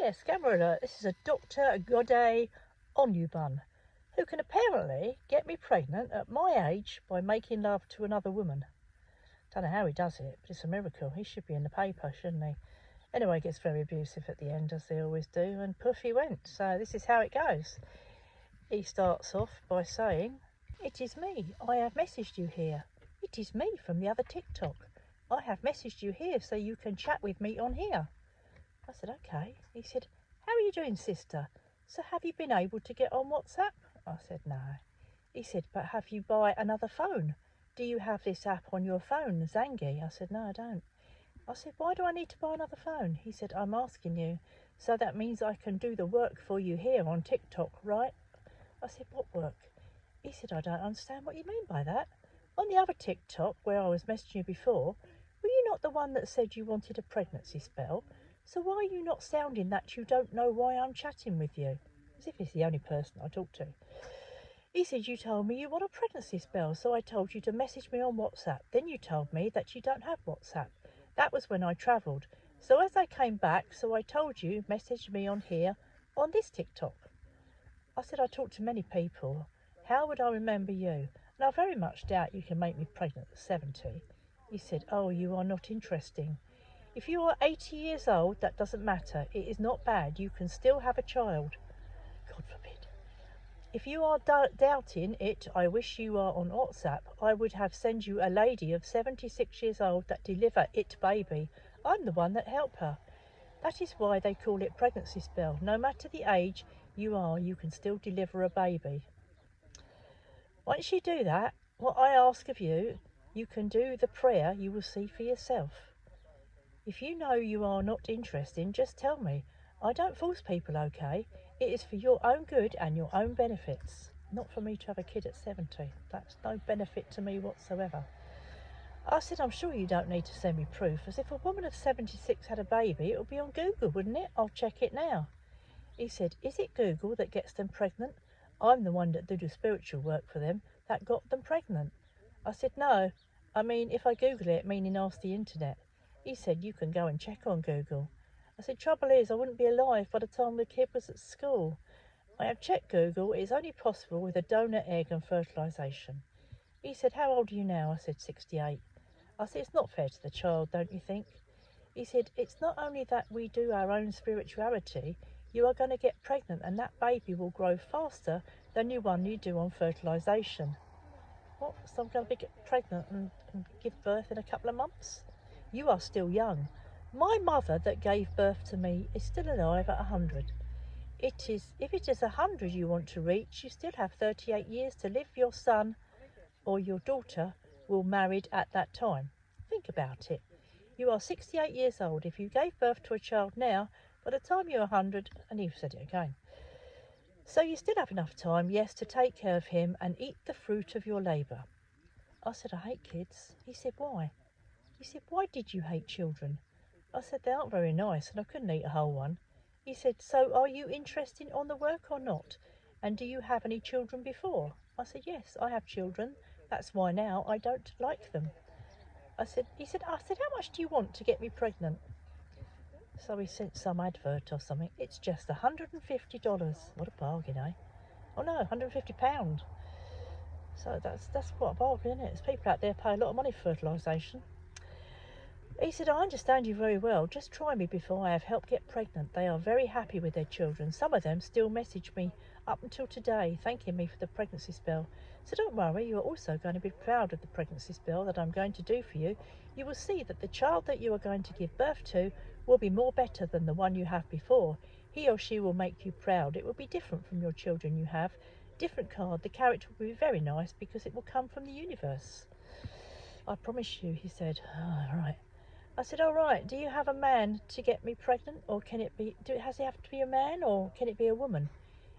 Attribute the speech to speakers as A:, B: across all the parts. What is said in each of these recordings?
A: Yes, camera alert. This is a Dr. Godet Onubun, who can apparently get me pregnant at my age by making love to another woman. Don't know how he does it, but it's a miracle. He should be in the paper, shouldn't he? Anyway, he gets very abusive at the end, as they always do, and poof, he went. So this is how it goes. He starts off by saying, "It is me. I have messaged you here. It is me from the other TikTok. I have messaged you here so you can chat with me on here." I said, "Okay." He said, "How are you doing, sister? So have you been able to get on WhatsApp?" I said, "No." He said, "But have you buy another phone? Do you have this app on your phone, Zangi?" I said, "No, I don't." I said, "Why do I need to buy another phone?" He said, "I'm asking you. So that means I can do the work for you here on TikTok, right?" I said, "What work?" He said, "I don't understand what you mean by that. On the other TikTok, where I was messaging you before, were you not the one that said you wanted a pregnancy spell? So why are you not sounding that you don't know why I'm chatting with you?" As if he's the only person I talk to. He said, "You told me you want a pregnancy spell, so I told you to message me on WhatsApp. Then you told me that you don't have WhatsApp. That was when I travelled. So as I came back, so I told you, message me on here, on this TikTok." I said, "I talk to many people. How would I remember you? And I very much doubt you can make me pregnant at 70. He said, "Oh, you are not interesting. If you are 80 years old, that doesn't matter. It is not bad. You can still have a child. God forbid. If you are doubting it, I wish you are on WhatsApp. I would have send you a lady of 76 years old that deliver it baby. I'm the one that help her. That is why they call it pregnancy spell. No matter the age you are, you can still deliver a baby. Once you do that, what I ask of you, you can do the prayer you will see for yourself. If you know you are not interested, just tell me. I don't force people, okay? It is for your own good and your own benefits. Not for me to have a kid at 70. That's no benefit to me whatsoever." I said, "I'm sure you don't need to send me proof, as if a woman of 76 had a baby, it would be on Google, wouldn't it? I'll check it now." He said, "Is it Google that gets them pregnant? I'm the one that do the spiritual work for them that got them pregnant." I said, "No, I mean if I Google it, meaning ask the internet." He said, "You can go and check on Google." I said, "Trouble is, I wouldn't be alive by the time the kid was at school. I have checked Google. It is only possible with a donor egg and fertilisation." He said, "How old are you now?" I said, 68. I said, "It's not fair to the child, don't you think?" He said, "It's not only that we do our own spirituality, you are going to get pregnant and that baby will grow faster than the one you do on fertilisation." What? So I'm going to get pregnant and give birth in a couple of months? You are still young. My mother that gave birth to me is still alive at 100. If it is 100 you want to reach, you still have 38 years to live. Your son or your daughter will married at that time. Think about it. You are 68 years old. If you gave birth to a child now, by the time you're 100, and you've said it again. So you still have enough time, yes, to take care of him and eat the fruit of your labour." I said, "I hate kids." He said, "Why?" He said, "Why did you hate children?" I said, "They aren't very nice and I couldn't eat a whole one." He said, "So are you interested on the work or not? And do you have any children before?" I said, "Yes, I have children. That's why now I don't like them." I said, "How much do you want to get me pregnant?" So he sent some advert or something. "It's just $150. What a bargain, eh? Oh no, £150. So that's quite a bargain, isn't it? There's people out there pay a lot of money for fertilisation. He said, "I understand you very well. Just try me before I have helped get pregnant. They are very happy with their children. Some of them still message me up until today, thanking me for the pregnancy spell. So don't worry, you are also going to be proud of the pregnancy spell that I'm going to do for you. You will see that the child that you are going to give birth to will be more better than the one you have before. He or she will make you proud. It will be different from your children you have. Different card. The character will be very nice because it will come from the universe. I promise you," he said. "Oh, right." I said, "All right, do you have a man to get me pregnant, or can it be, has it have to be a man, or can it be a woman?"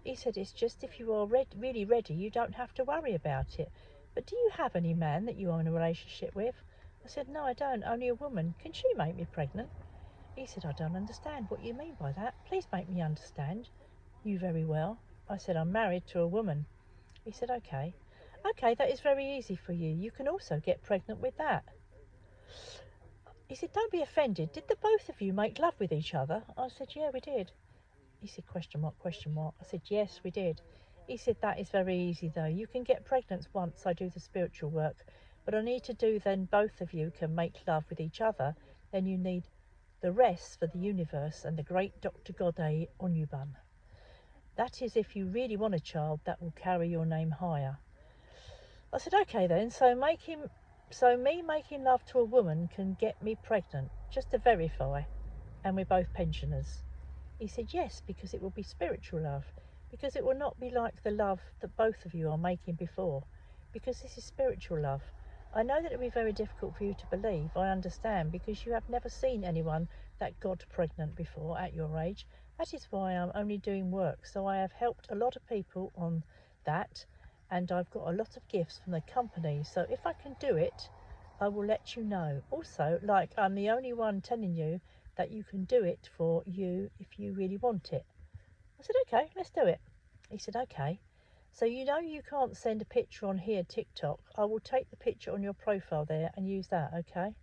A: He said, "It's just if you are really ready, you don't have to worry about it. But do you have any man that you are in a relationship with?" I said, "No, I don't, only a woman. Can she make me pregnant?" He said, "I don't understand what you mean by that. Please make me understand you very well." I said, "I'm married to a woman." He said, Okay, that is very easy for you. You can also get pregnant with that." He said, "Don't be offended. Did the both of you make love with each other?" I said, "Yeah, we did." He said, question mark, question mark. I said, yes, we did. He said, that is very easy though. You can get pregnant once I do the spiritual work, but I need to do then both of you can make love with each other. Then you need the rest for the universe and the great Dr. Godet on you bun. That is if you really want a child that will carry your name higher. I said, okay then, so me making love to a woman can get me pregnant, just to verify, and we're both pensioners. He said, yes, because it will be spiritual love, because it will not be like the love that both of you are making before, because this is spiritual love. I know that it will be very difficult for you to believe, I understand, because you have never seen anyone that got pregnant before at your age. That is why I'm only doing work, so I have helped a lot of people on that, and I've got a lot of gifts from the company, so if I can do it, I will let you know. Also, like, I'm the only one telling you that you can do it for you if you really want it. I said, okay, let's do it. He said, okay. So you know you can't send a picture on here, TikTok. I will take the picture on your profile there and use that, okay?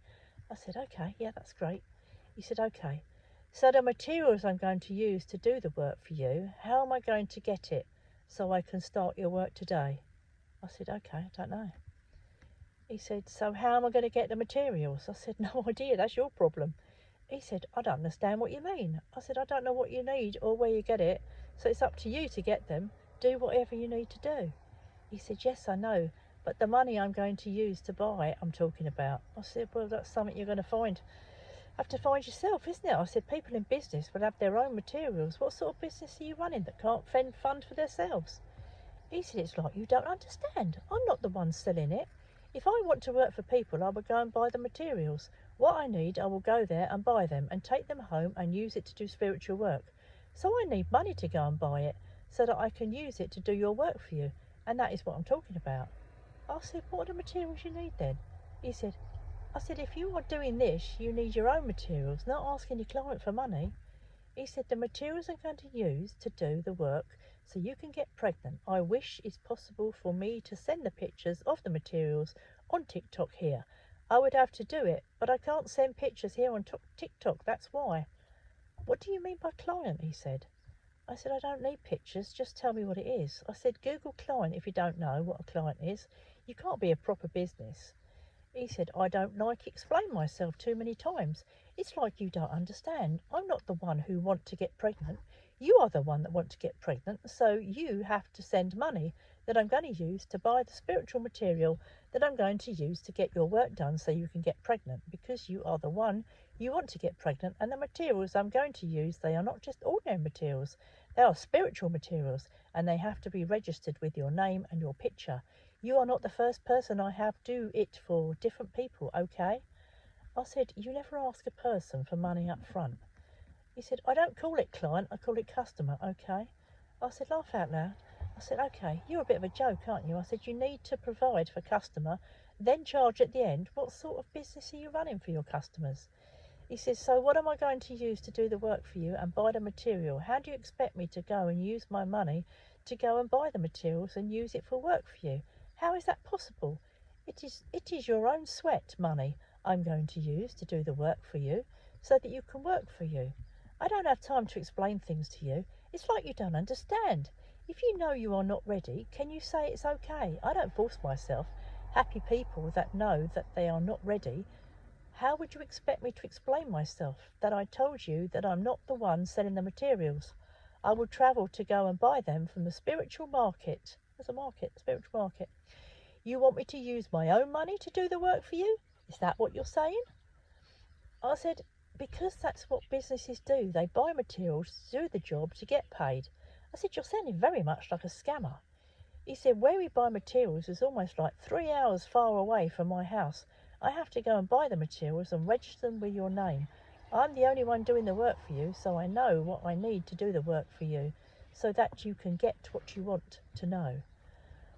A: I said, okay, yeah, that's great. He said, okay. So the materials I'm going to use to do the work for you, how am I going to get it so I can start your work today? I said, okay, I don't know. He said, so how am I going to get the materials? I said, no idea, that's your problem. He said, I don't understand what you mean. I said, I don't know what you need or where you get it, so it's up to you to get them. Do whatever you need to do. He said, yes, I know, but the money I'm going to use to buy it, I'm talking about. I said, well, that's something you're going to have to find yourself, isn't it? I said, people in business will have their own materials. What sort of business are you running that can't fund for themselves? He said, it's like you don't understand. I'm not the one selling it. If I want to work for people, I will go and buy the materials. What I need, I will go there and buy them and take them home and use it to do spiritual work. So I need money to go and buy it so that I can use it to do your work for you. And that is what I'm talking about. I said, what are the materials you need then? He said, I said, if you are doing this, you need your own materials, not asking your client for money. He said, the materials I'm going to use to do the work so you can get pregnant, I wish it's possible for me to send the pictures of the materials on TikTok here. I would have to do it, but I can't send pictures here on TikTok, that's why. What do you mean by client? He said. I said, I don't need pictures, just tell me what it is. I said, Google client if you don't know what a client is. You can't be a proper business. He said, I don't like explain myself too many times. It's like you don't understand. I'm not the one who want to get pregnant. You are the one that want to get pregnant, so you have to send money that I'm going to use to buy the spiritual material that I'm going to use to get your work done so you can get pregnant, because you are the one you want to get pregnant, and the materials I'm going to use, they are not just ordinary materials. They are spiritual materials, and they have to be registered with your name and your picture. You are not the first person I have do it for, different people, okay? I said, you never ask a person for money up front. He said, I don't call it client, I call it customer, okay? I said, laugh out loud. I said, okay, you're a bit of a joke, aren't you? I said, you need to provide for customer, then charge at the end. What sort of business are you running for your customers? He says, so what am I going to use to do the work for you and buy the material? How do you expect me to go and use my money to go and buy the materials and use it for work for you? How is that possible? It is your own sweat money I'm going to use to do the work for you so that you can work for you. I don't have time to explain things to you. It's like you don't understand. If you know you are not ready, can you say it's okay? I don't force myself. Happy people that know that they are not ready, how would you expect me to explain myself? That I told you that I'm not the one selling the materials. I will travel to go and buy them from the spiritual market. There's a market, spiritual market. You want me to use my own money to do the work for you? Is that what you're saying? I said, because that's what businesses do. They buy materials to do the job to get paid. I said, you're sounding very much like a scammer. He said, where we buy materials is almost like 3 hours far away from my house. I have to go and buy the materials and register them with your name. I'm the only one doing the work for you, so I know what I need to do the work for you, so that you can get what you want to know.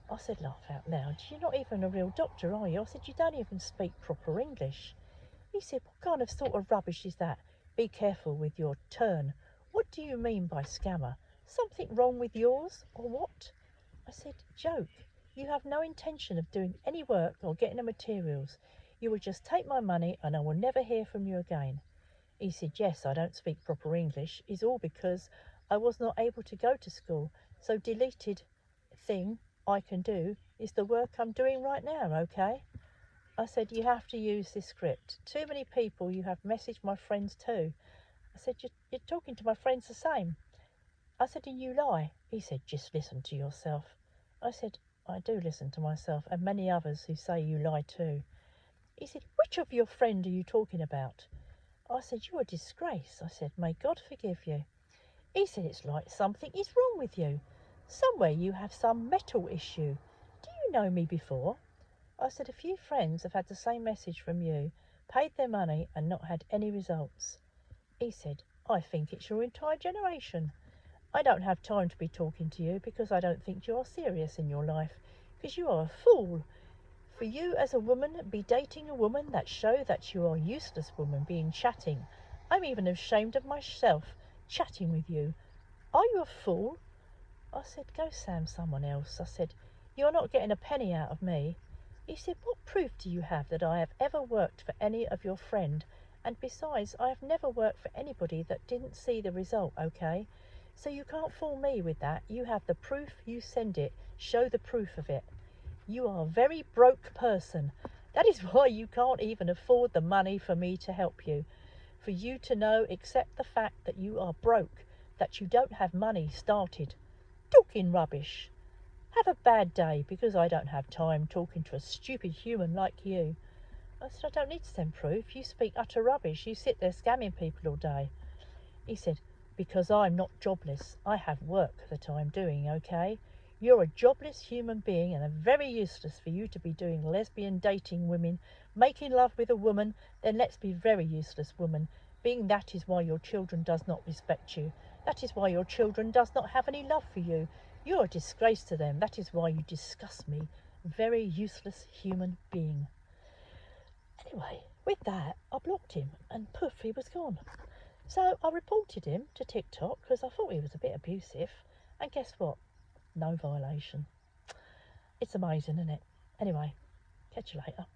A: I said, laugh out loud, you're not even a real doctor, are you? I said, you don't even speak proper English. He said, what kind of sort of rubbish is that? Be careful with your turn. What do you mean by scammer? Something wrong with yours, or what? I said, joke. You have no intention of doing any work or getting the materials. You will just take my money and I will never hear from you again. He said, yes, I don't speak proper English. It's all because I was not able to go to school, so deleted thing I can do is the work I'm doing right now, okay? I said, you have to use this script. Too many people you have messaged my friends too. I said, you're talking to my friends the same. I said, and you lie. He said, just listen to yourself. I said, I do listen to myself and many others who say you lie too. He said, which of your friend are you talking about? I said, you're a disgrace. I said, may God forgive you. He said, it's like something is wrong with you. Somewhere you have some mental issue. Do you know me before? I said, a few friends have had the same message from you, paid their money and not had any results. He said, I think it's your entire generation. I don't have time to be talking to you because I don't think you are serious in your life, because you are a fool. For you as a woman, be dating a woman that show that you are a useless woman being chatting. I'm even ashamed of myself chatting with you. Are you a fool? I said, go Sam someone else. I said, you're not getting a penny out of me. He said, what proof do you have that I have ever worked for any of your friend? And besides, I have never worked for anybody that didn't see the result, okay? So you can't fool me with that. You have the proof, you send it. Show the proof of it. You are a very broke person. That is why you can't even afford the money for me to help you. For you to know, except the fact that you are broke, that you don't have money started. Talking rubbish. Have a bad day because I don't have time talking to a stupid human like you. I said, I don't need to send proof. You speak utter rubbish. You sit there scamming people all day. He said, because I'm not jobless. I have work that I'm doing, okay? You're a jobless human being and very useless for you to be doing lesbian dating women, making love with a woman, then let's be very useless woman, being that is why your children does not respect you. That is why your children does not have any love for you. You're a disgrace to them. That is why you disgust me. Very useless human being. Anyway, with that, I blocked him and poof, he was gone. So I reported him to TikTok because I thought he was a bit abusive. And guess what? No violation. It's amazing, isn't it? Anyway, catch you later.